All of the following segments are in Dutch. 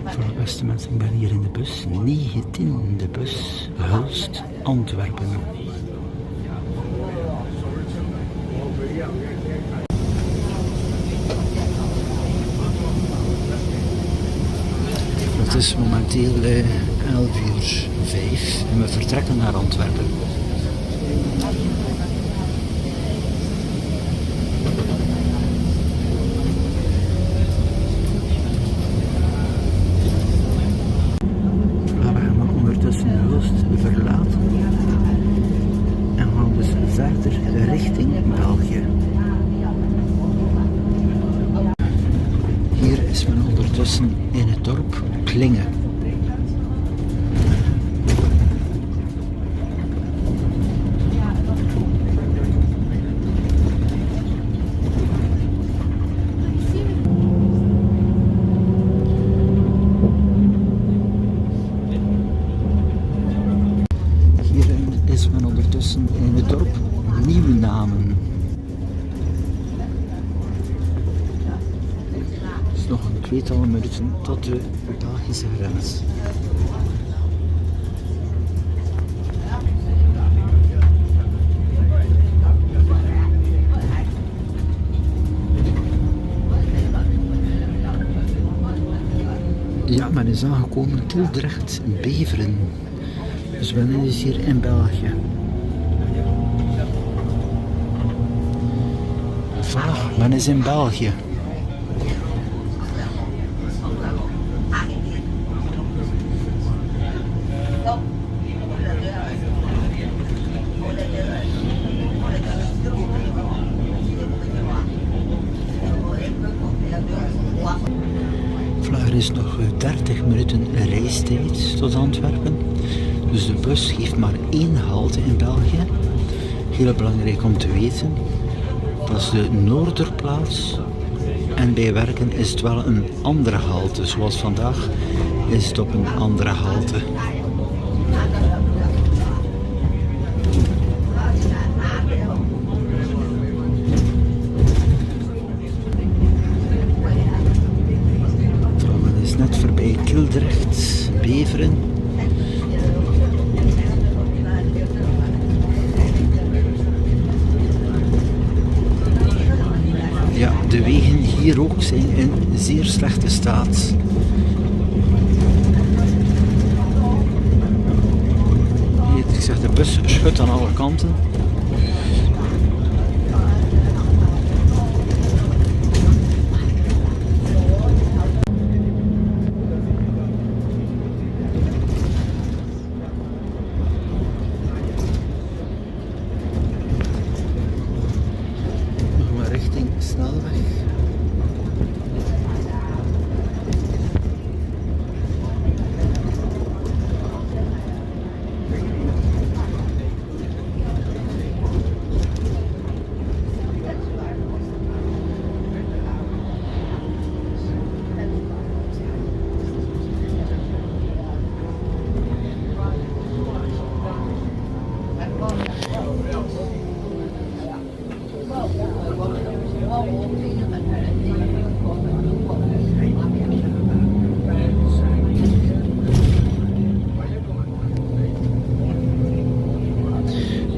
Voor de beste mensen, ik ben hier in de bus 19, de bus Hulst Antwerpen. Het is momenteel 11:05 en we vertrekken naar Antwerpen. We gaan ondertussen Hulst verlaten en gaan dus verder richting België. Hier is men ondertussen in het dorp Klingen. Hier is men ondertussen in het dorp Nieuwnamen. Nog een tweetal minuten tot de Belgische grens. Ja, men is aangekomen Tildrecht-Beveren. Dus men is hier in België. Voilà, men is in België. Er is nog 30 minuten reistijd tot Antwerpen, dus de bus heeft maar 1 halte in België. Heel belangrijk om te weten, dat is de Noorderplaats en bij werken is het wel een andere halte, zoals vandaag is het op een andere halte. Net voorbij Tildrecht, Beveren. Ja, de wegen hier ook zijn in zeer slechte staat. Ik zeg, de bus schudt aan alle kanten. Snelweg.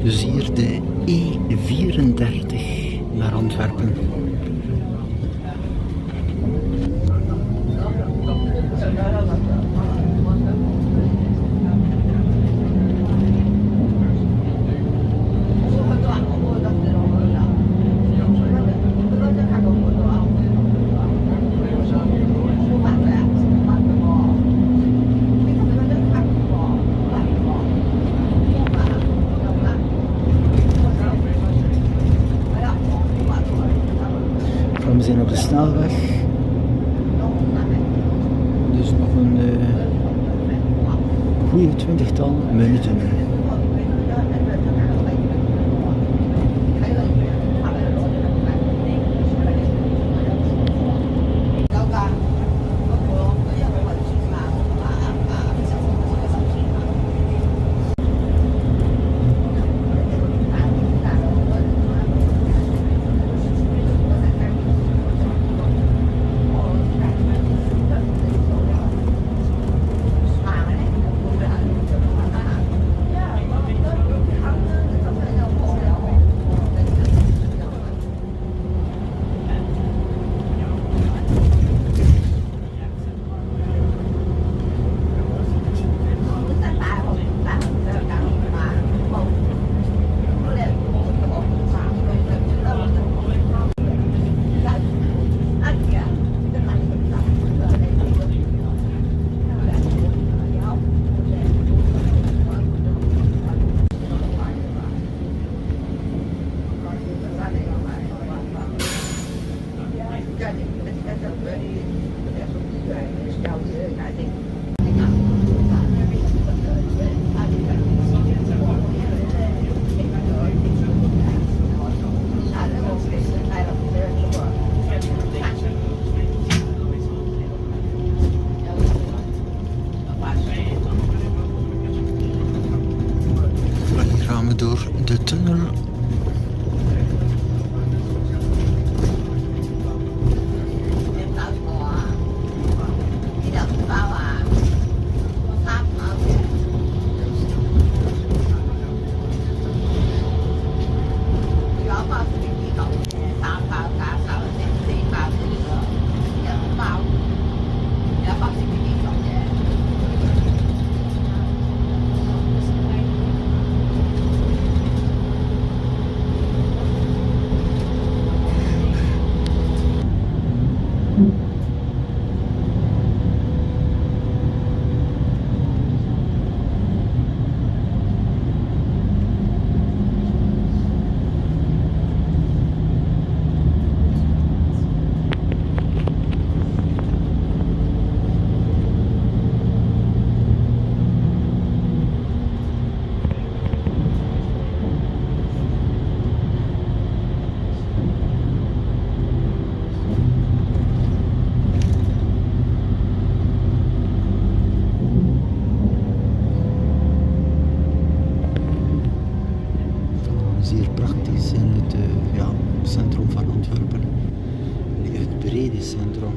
Dus hier de E34 naar Antwerpen. We zijn op de snelweg, dus nog een goede 20-tal minuten. Hier gaan we door de tunnel. Zeer praktisch in het centrum van Antwerpen. Het brede centrum.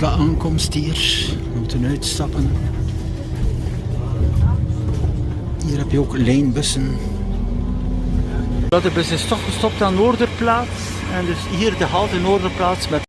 De aankomst hier, we moeten uitstappen. Hier heb je ook lijnbussen. De bus is toch gestopt aan Noorderplaats. En dus hier de halte Noorderplaats met